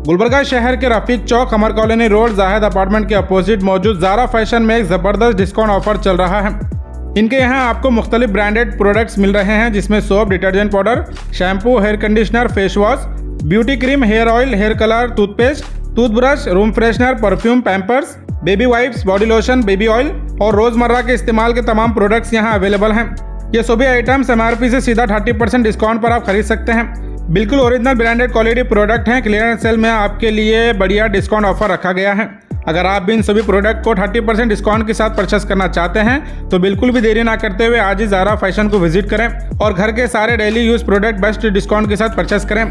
गुलबर्गा शहर के रफी चौक कमर colony road Zahid apartment के अपोजिट मौजूद ज़ारा फैशन में एक ज़बरदस्त डिस्काउंट ऑफर चल रहा है। इनके यहाँ आपको मुख्तलिफ ब्रांडेड प्रोडक्ट्स मिल रहे हैं, जिसमें soap, detergent powder, shampoo, hair conditioner, face wash, beauty cream, hair oil, hair colour, toothpaste, toothbrush, room freshener, perfume, Pampers, baby wipes, body lotion, baby oil और रोज़मर्रा के इस्तेमाल के तमाम प्रोडक्ट्स यहाँ अवेलेबल हैं। ये सभी आइटम्स MRP से सीधा 30% डिस्काउंट पर आप खरीद सकते हैं। बिल्कुल ओरिजिनल ब्रांडेड क्वालिटी प्रोडक्ट हैं। क्लियरेंस सेल में आपके लिए बढ़िया डिस्काउंट ऑफर रखा गया है। अगर आप भी इन सभी प्रोडक्ट को 30% डिस्काउंट के साथ परचेस करना चाहते हैं तो बिल्कुल भी देरी ना करते हुए आज ही ज़ारा फैशन को विजिट करें और घर के सारे daily use product best discount के साथ परचेस करें।